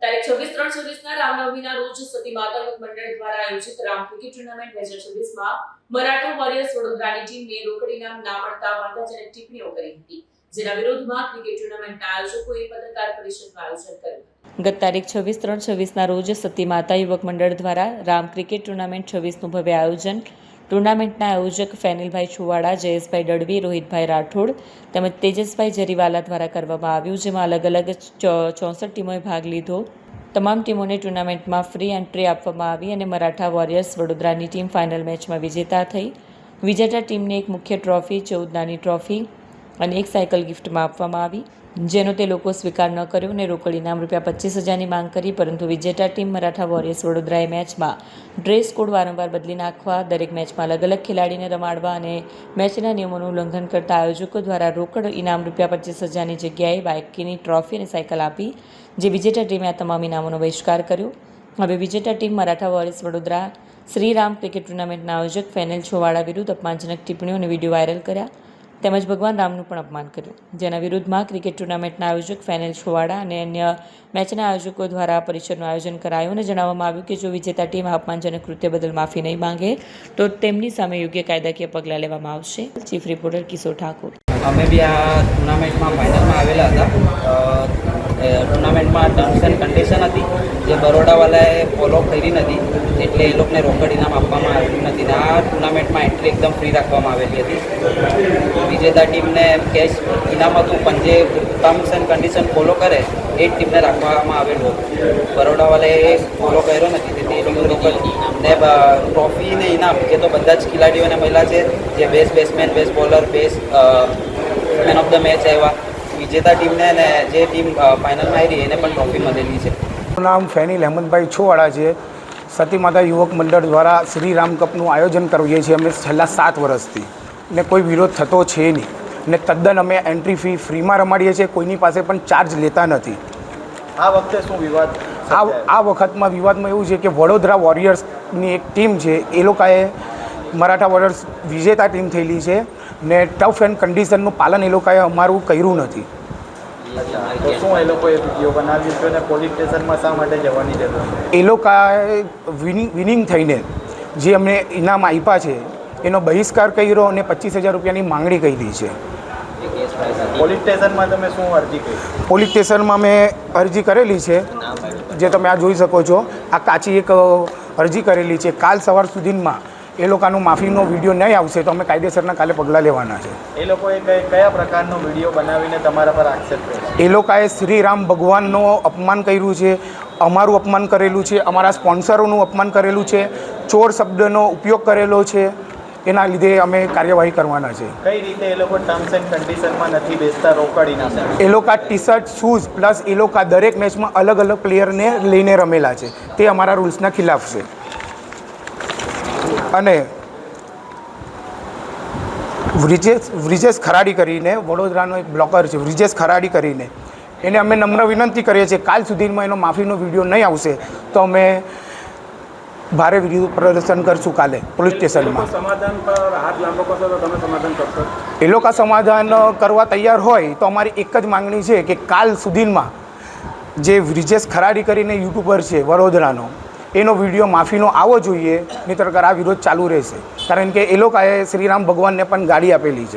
તારીખ 26/3/26ના રામનવમીના રોજ સતી માતા યુવક મંડળ દ્વારા આયોજિત રામ ક્રિકેટ ટુર્નામેન્ટ 2026માં મરાઠા વોરિયર્સ વડોદરાની ટીમને રોકડ ઇનામ ના મળતા વાંધાજનક ટિપ્પણીઓ કરી હતી, જેના વિરોધમાં ક્રિકેટ ટુર્નામેન્ટના આયોજકોએ પત્રકાર પરિષદનું આયોજન કર્યું હતું। ગત તારીખ 26/3/26ના રોજ સતી માતા યુવક મંડળ દ્વારા રામ ક્રિકેટ ટુર્નામેન્ટ 26નું ભવ્ય આયોજન ટુર્નામેન્ટના આયોજક ફેનિલભાઈ છુવાડા, જયેશભાઈ દળવી, રોહિતભાઈ રાઠોડ તેમજ તેજસભાઈ જરીવાલા દ્વારા કરવામાં આવ્યું, જેમાં અલગ અલગ 64 ટીમોએ ભાગ લીધો। તમામ ટીમોને ટુર્નામેન્ટમાં ફ્રી એન્ટ્રી આપવામાં આવી અને મરાઠા વોરિયર્સ વડોદરાની ટીમ ફાઇનલ મેચમાં વિજેતા થઈ। વિજેતા ટીમને એક મુખ્ય ટ્રોફી, 14 નાની ટ્રોફી અને એક સાયકલ ગિફ્ટમાં આપવામાં આવી, જેનો તે લોકો સ્વીકાર ન કર્યો અને રોકડ ઇનામ ₹25,000ની માંગ કરી। પરંતુ વિજેતા ટીમ મરાઠા વોરિયર્સ વડોદરાએ મેચમાં ડ્રેસ કોડ વારંવાર બદલી નાખવા, દરેક મેચમાં અલગ અલગ ખેલાડીને રમાડવા અને મેચના નિયમોનું ઉલ્લંઘન કરતા આયોજકો દ્વારા રોકડ ઇનામ ₹25,000ની જગ્યાએ બાઇકની ટ્રોફી અને સાયકલ આપી, જે વિજેતા ટીમે આ તમામ ઇનામોનો બહિષ્કાર કર્યો। હવે વિજેતા team Maratha warriors Vadodara Shri Ram cricket ટુર્નામેન્ટના આયોજક ફેનિલ છુવાડા વિરુદ્ધ અપમાનજનક ટિપ્પણીઓ અને વિડીયો વાયરલ કર્યા તેમજ ભગવાન રામનું પણ અપમાન કર્યું, જેના વિરુદ્ધમાં ક્રિકેટ ટુર્નામેન્ટના આયોજક ફેનિલ છુવાડા અને અન્ય મેચના આયોજકો દ્વારા પરિષદનું આયોજન કરાયું અને જણાવવામાં આવ્યું કે જો વિજેતા ટીમ આ અપમાનજનક કૃત્ય બદલ માફી નહીં માંગે તો તેમની સામે યોગ્ય કાયદાકીય પગલાં લેવામાં આવશે। ચીફ રિપોર્ટર કિશોર ઠાકોર। અમે બી આ ટુર્નામેન્ટમાં ફાઇનલમાં આવેલા હતા। ટુર્નામેન્ટમાં ટર્મ્સ એન્ડ કન્ડિશન હતી જે બરોડાવાલાએ ફોલો કરી નથી, એટલે એ લોકોને રોકડ ઇનામ આપવામાં આવ્યું નથી ને આ ટુર્નામેન્ટમાં એન્ટ્રી એકદમ ફ્રી રાખવામાં આવેલી હતી। વિજેતા ટીમને કેશ ઇનામ હતું, પણ જે ટર્મ્સ એન્ડ કન્ડિશન ફોલો કરે એ જ ટીમને રાખવામાં આવેલું હતું। બરોડાવાલાએ ફોલો કર્યો નથી, તેથી એ લોકો રોકડ ને ટ્રોફી ને ઇનામ એ તો બધા જ ખેલાડીઓને મળ્યા છે, જે best batsman, best bowler, best man of the match આવ્યા। વિજેતા ટીમને ને જે ટીમ ફાઇનલમાં આવી એને પણ ટ્રોફી મળેલી છે। મારું નામ ફેનિલ અહેમદભાઈ છુવાડા છે। સતી માતા યુવક મંડળ દ્વારા શ્રી રામ કપનું આયોજન કરીએ છીએ અમે છેલ્લા 7 વર્ષથી, ને કોઈ વિરોધ થતો છે નહીં ને તદ્દન અમે એન્ટ્રી ફી ફ્રીમાં રમાડીએ છીએ, કોઈની પાસે પણ ચાર્જ લેતા નથી। આ વખતે શું વિવાદ? આ વખતમાં વિવાદમાં એવું છે કે વડોદરા વોરિયર્સની એક ટીમ છે, એ લોકોએ મરાઠા વોરિયર્સ વિજેતા ટીમ થયેલી છે ને ટફ એન્ડ કન્ડિશનનું પાલન એ લોકોએ અમારું કર્યું નથી। તો શું એ લોકોએ વિડીયો બનાવ્યો છે અને પોલીસ સ્ટેશનમાં શા માટે જવાની જરૂર? એ લોકોએ વિનિંગ થઈને જે અમને ઇનામ આપ્યા છે એનો બહિષ્કાર કર્યો અને ₹25,000ની માંગણી કરી છે। પોલીસ સ્ટેશનમાં તમે શું અરજી કરી? પોલીસ સ્ટેશનમાં મેં અરજી કરેલી છે, જે તમે આ જોઈ શકો છો। આ કાચી એક અરજી કરેલી છે। કાલ સવાર સુધીમાં એ લોકોનો માફીનો વિડીયો નહીં આવશે તો અમે કાયદેસરના કાલે પગલાં લેવાના છે। એ લોકોએ કયા પ્રકારનો વિડીયો બનાવીને તમારા પર આક્ષેપ કર્યો? એ લોકોએ શ્રી રામ ભગવાનનું અપમાન કર્યું છે, અમારું અપમાન કરેલું છે, અમારા સ્પોન્સરોનું અપમાન કરેલું છે, ચોર શબ્દનો ઉપયોગ કરેલો છે, એના લીધે અમે કાર્યવાહી કરવાના છે। કઈ રીતે એ લોકો ટર્મ્સ એન્ડ કન્ડિશનમાં નથી બેસતા રોકડ ઇનામ? એ લોકો ટી-શર્ટ, શૂઝ પ્લસ એ લોકો દરેક મેચમાં અલગ અલગ પ્લેયરને લઈને રમેલા છે, તે અમારા રૂલ્સના ખિલાફ છે। અને વ્રિજેશ ખરાડી કરીને વડોદરાનો એક બ્લોકર છે, વ્રિજેશ ખરાડી કરીને, એને અમે નમ્ર વિનંતી કરીએ છીએ કાલ સુધીમાં એનો માફીનો વિડીયો નહીં આવશે તો અમે ભારે વિરોધ પ્રદર્શન કરશું કાલે પોલીસ સ્ટેશનમાં। સમાધાન પર હાથ લાંબો કરશો તો તમે સમાધાન કરશો? એ લોકો સમાધાન કરવા તૈયાર હોય તો અમારી એક જ માંગણી છે કે કાલ સુધીમાં જે વ્રિજેશ ખરાડી કરીને યુટ્યુબર છે વડોદરાનો, એનો વિડીયો માફીનો આવવો જોઈએ, નહીંતર આ વિરોધ ચાલુ રહેશે, કારણ કે એ લોકોએ શ્રીરામ ભગવાનને પણ ગાડી આપેલી છે।